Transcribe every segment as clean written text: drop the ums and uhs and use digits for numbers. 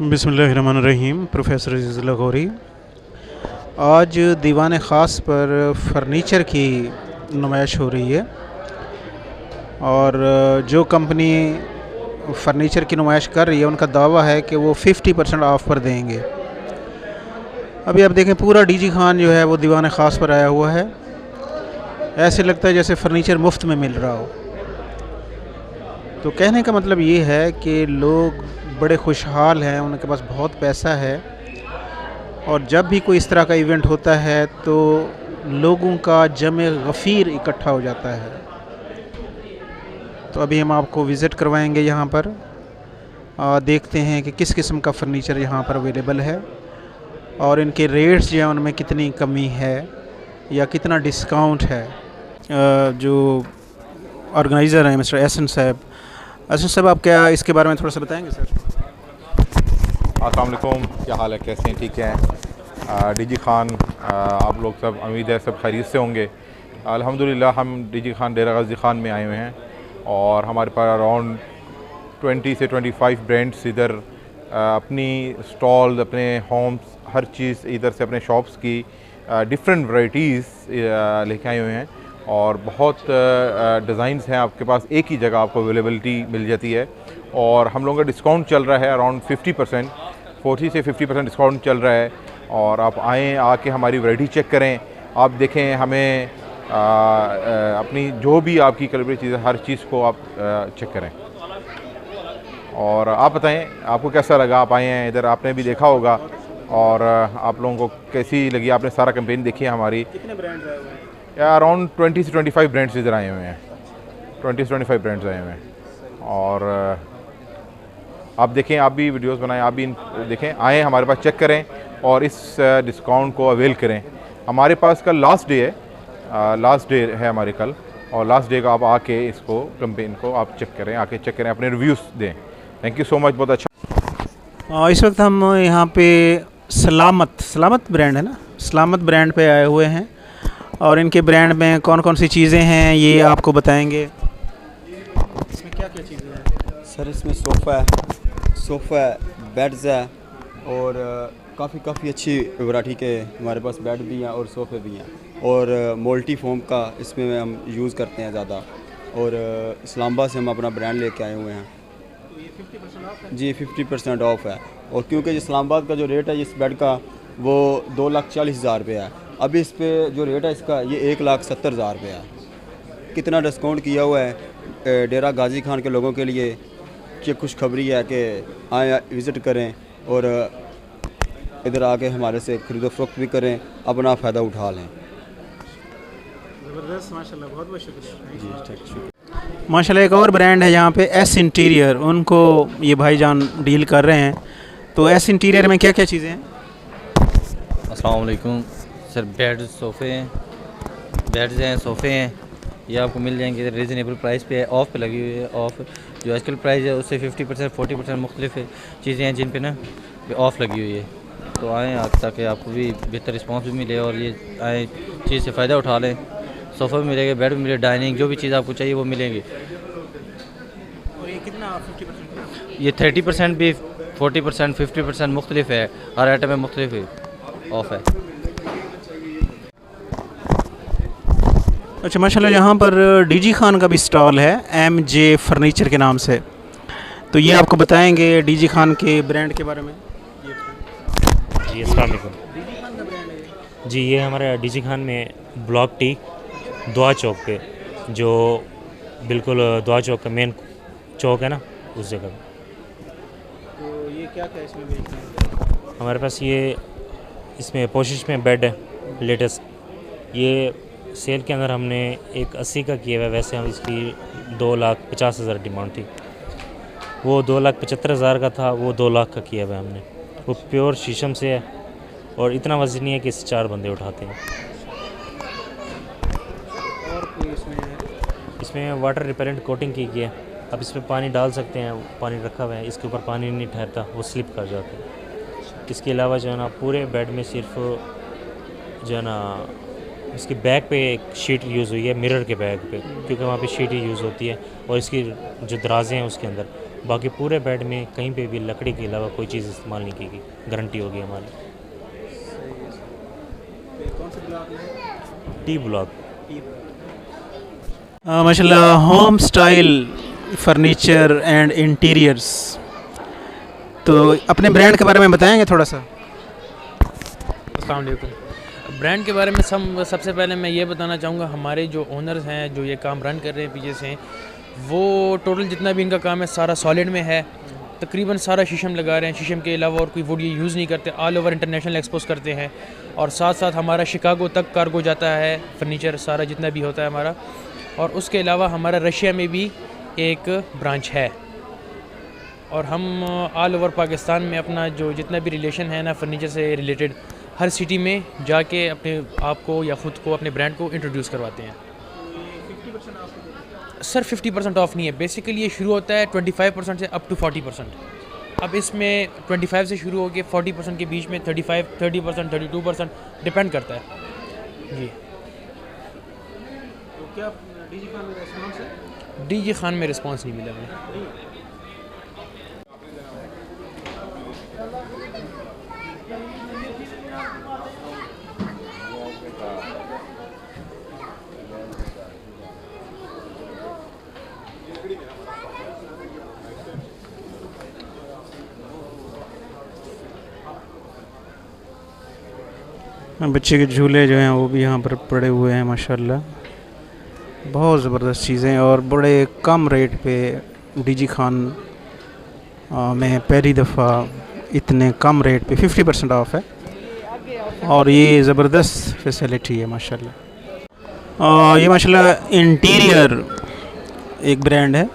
बिस्मिल्लाहिर्रहमानिर्रहीम। प्रोफेसर अज़ीज़ लाहौरी। आज दीवान ख़ास पर फ़र्नीचर की नुमाइश हो रही है और जो कंपनी फ़र्नीचर की नुमाइश कर रही है उनका दावा है कि वो 50% ऑफ़ पर देंगे। अभी आप देखें पूरा डीजी खान जो है वो दीवान ख़ास पर आया हुआ है। ऐसे लगता है जैसे फ़र्नीचर मुफ्त में मिल रहा हो। तो कहने का मतलब ये है कि लोग बड़े खुशहाल हैं, उनके पास बहुत पैसा है और जब भी कोई इस तरह का इवेंट होता है तो लोगों का जमे गफ़ीर इकट्ठा हो जाता है। तो अभी हम आपको विज़िट करवाएंगे यहाँ पर, देखते हैं कि किस किस्म का फ़र्नीचर यहाँ पर अवेलेबल है और इनके रेट्स जो हैं उनमें कितनी कमी है या कितना डिस्काउंट है। जो ऑर्गेनाइज़र हैं मिस्टर एहसन साहब, आप क्या इसके बारे में थोड़ा सा बताएंगे सर? अस्सलाम वालेकुम, क्या हाल है, कैसे हैं? ठीक हैं। डीजी खान, आप लोग सब उम्मीद है सब खैरियत से होंगे। अल्हम्दुलिल्लाह हम डीजी खान डेरा गाजी खान में आए हुए हैं और हमारे पास अराउंड 20 से 25 ब्रांड्स इधर अपनी स्टॉल्स, अपने होम्स, हर चीज़ इधर से अपने शॉप्स की डिफरेंट वैराइटीज़ लेके आए हुए हैं और बहुत डिज़ाइंस हैं आपके पास, एक ही जगह आपको अवेलेबिलिटी मिल जाती है। और हम लोगों का डिस्काउंट चल रहा है अराउंड 50%, 40 से 50% डिस्काउंट चल रहा है। और आप आएँ, आके हमारी वैरायटी चेक करें, आप देखें हमें अपनी जो भी आपकी कलबरी चीज़ है हर चीज़ को आप चेक करें और आप बताएं आपको कैसा लगा। आप आए हैं इधर, आपने भी देखा होगा और आप लोगों को कैसी लगी, आपने सारा कैंपेन देखी है हमारी। कितने ब्रांड्स आए हुए हैं? अराउंड 20 से 25 ब्रांड्स इधर आए हुए हैं, 20 से 25 ब्रांड्स आए हुए हैं। और आप देखें, आप भी वीडियोस बनाएं, आप भी देखें, आएँ हमारे पास, चेक करें और इस डिस्काउंट को अवेल करें। हमारे पास कल लास्ट डे है, लास्ट डे है हमारे कल, और लास्ट डे का आप आके इसको कैंपेन को आप चेक करें, आके चेक करें, अपने रिव्यूज़ दें। थैंक यू सो मच, बहुत अच्छा। इस वक्त हम यहाँ पे सलामत ब्रांड है ना, सलामत ब्रांड पे आए हुए हैं और इनके ब्रांड में कौन कौन सी चीज़ें हैं ये आपको बताएंगे। इसमें क्या क्या चीज़ें हैं सर? इसमें सोफ़ा है, बेड्स है और काफ़ी अच्छी वैरायटी के हमारे पास बेड भी हैं और सोफ़े भी हैं और मल्टी फोम का इसमें हम यूज़ करते हैं ज़्यादा। और इस्लामाबाद से हम अपना ब्रांड लेके आए हुए हैं। तो ये 50% ऑफ है जी 50% ऑफ है। और क्योंकि इस्लामाबाद का जो रेट है इस बेड का वो 2,40,000 रुपये है, अभी इस पे जो रेट है इसका ये 1,70,000 रुपये है। कितना डिस्काउंट किया हुआ है डेरा गाजी खान के लोगों के लिए, कि खुशखबरी है कि आए विज़िट करें और इधर आके हमारे से खरीदो फरोख्त भी करें, अपना फ़ायदा उठा लें। ज़बरदस्त, माशाल्लाह, बहुत बहुत शुक्रिया जी ठीक। माशाल्लाह। एक और ब्रांड है यहाँ पे एस इंटीरियर, उनको ये भाईजान डील कर रहे हैं। तो एस इंटीरियर में क्या क्या चीज़ें हैं? अस्सलाम वालेकुम सर। बेड्स हैं, सोफ़े हैं, ये आपको मिल जाएंगे रीज़नेबल प्राइस पे है, ऑफ़ पे लगी हुई है। ऑफ़ जो आजकल प्राइस है उससे 50% 40% मुख्तलिफ चीज़ें हैं जिन पे ना ऑफ़ लगी हुई है। तो आएँ ताकि आपको भी बेहतर रिस्पॉन्स भी मिले और ये आए चीज़ से फ़ायदा उठा लें। सोफ़ा भी मिलेगा, बेड भी मिलेगा, डाइनिंग, जो भी चीज़ आपको चाहिए वो मिलेंगी। और ये कितना 50%? ये 30% भी, 40%, 50% मुख्तलिफ है, हर आइटम में मुख्तलिफ ऑफ़ है। अच्छा माशाल्लाह, यहाँ पर डीजी खान का भी स्टॉल है MJ फर्नीचर के नाम से। तो ये आपको बताएंगे डीजी खान के ब्रांड के बारे में। जी अस्सलाम वालेकुम जी। ये हमारा डीजी खान में ब्लॉक टी दुआ चौक पे, जो बिल्कुल दुआ चौक का मेन चौक है ना, उस जगह। तो ये क्या क्या इसमें बेचते हैं? हमारे पास ये इसमें पोशिश में बेड है लेटेस्ट। ये सेल के अंदर हमने एक 80 का किया हुआ है, वैसे हम इसकी 2,50,000 डिमांड थी, वो 2,75,000 का था, वो 2 लाख का किया हुआ है हमने। वो प्योर शीशम से है और इतना वज़नी है कि इससे 4 बंदे उठाते हैं। और कोई इसमें वाटर रिपेलेंट कोटिंग की गई है, अब इसमें पानी डाल सकते हैं, पानी रखा हुआ है, इसके ऊपर पानी नहीं ठहरता, वो स्लिप कर जाता है। इसके अलावा जो है ना पूरे बेड में सिर्फ जो है ना इसकी बैक पे एक शीट यूज़ हुई है, मिरर के बैक पे, क्योंकि वहाँ पे शीट ही यूज़ होती है। और इसकी जो दराज़ें हैं उसके अंदर बाकी पूरे बेड में कहीं पे भी लकड़ी के अलावा कोई चीज़ इस्तेमाल नहीं की गई, गारंटी होगी हमारी। कौन सा ब्लॉक है? T block. माशाल्लाह, home style furniture and interiors. तो अपने ब्रांड के बारे में बताएंगे थोड़ा सा? अस्सलाम वालेकुम। ब्रांड के बारे में सबसे पहले मैं ये बताना चाहूँगा, हमारे जो ओनर्स हैं जो ये काम रन कर रहे हैं पीछे से, वो टोटल जितना भी इनका काम है सारा सॉलिड में है। तकरीबन सारा शीशम लगा रहे हैं, शीशम के अलावा और कोई वुड ये यूज़ नहीं करते। ऑल ओवर इंटरनेशनल एक्सपोज करते हैं और साथ साथ हमारा शिकागो तक कार्गो जाता है फर्नीचर सारा जितना भी होता है हमारा। और उसके अलावा हमारा रशिया में भी एक ब्रांच है। और हम ऑल ओवर पाकिस्तान में अपना जो जितना भी रिलेशन है ना फर्नीचर से रिलेटेड, हर सिटी में जाके अपने आप को या ख़ुद को अपने ब्रांड को इंट्रोड्यूस करवाते हैं। सर 50% ऑफ नहीं है, बेसिकली ये शुरू होता है 25% से अप टू 40%। अब इसमें 25 से शुरू होकर 40% के बीच में 35, 30%, 32% डिपेंड करता है जी। तो क्या डीजी खान में रेस्पॉन्स है? डीजी खान में रिस्पांस नहीं मिला हमें। बच्चे के झूले जो हैं वो भी यहाँ पर पड़े हुए हैं माशाल्लाह, बहुत ज़बरदस्त चीज़ें और बड़े कम रेट पे डीजी खान में पहली दफ़ा इतने कम रेट पे 50% ऑफ है और ये ज़बरदस्त फैसिलिटी है माशाल्लाह। ये माशाल्लाह इंटीरियर एक ब्रांड है,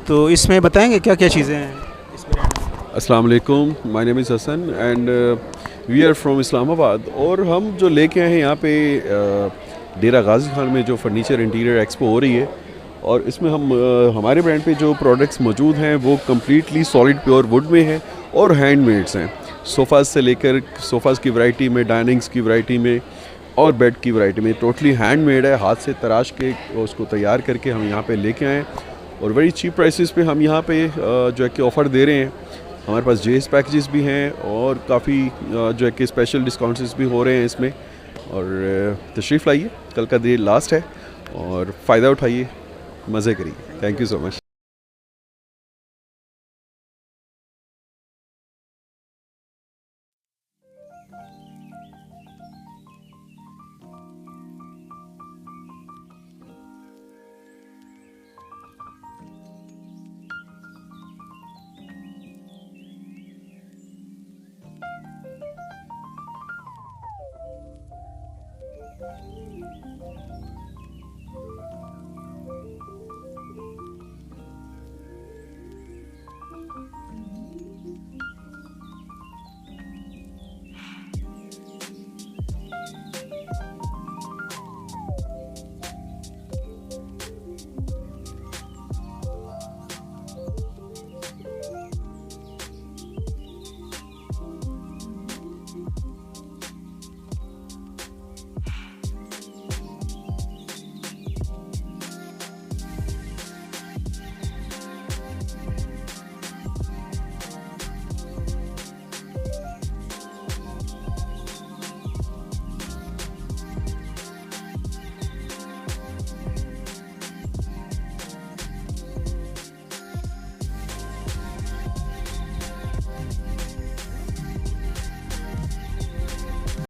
तो इसमें बताएंगे क्या क्या चीज़ें हैं इस ब्रांड में? अस्सलाम वालेकुम, my name is Hasan and we are from Islamabad. और हम जो लेके आए हैं यहाँ पे डेरा गाजी खान में जो फर्नीचर इंटीरियर एक्सपो हो रही है, और इसमें हम हमारे ब्रांड पे जो प्रोडक्ट्स मौजूद हैं वो कम्प्लीटली सॉलिड प्योर वुड में हैं और हैंडमेड्स हैं। सोफ़ाज़ से लेकर सोफ़ाज़ की वैरायटी में, डाइनिंग्स की वैरायटी में और बेड की वैरायटी में टोटली हैंडमेड है। हाथ से तराश के उसको तैयार करके हम यहाँ पे लेके आए और वेरी चीप प्राइसेस पे हम यहाँ पे जो है कि ऑफ़र दे रहे हैं। हमारे पास जेएस पैकेजेस भी हैं और काफ़ी जो है कि स्पेशल डिस्काउंट्स भी हो रहे हैं इसमें। और तशरीफ़ लाइए, कल का डे लास्ट है और फ़ायदा उठाइए, मज़े करिए। Thank you so much.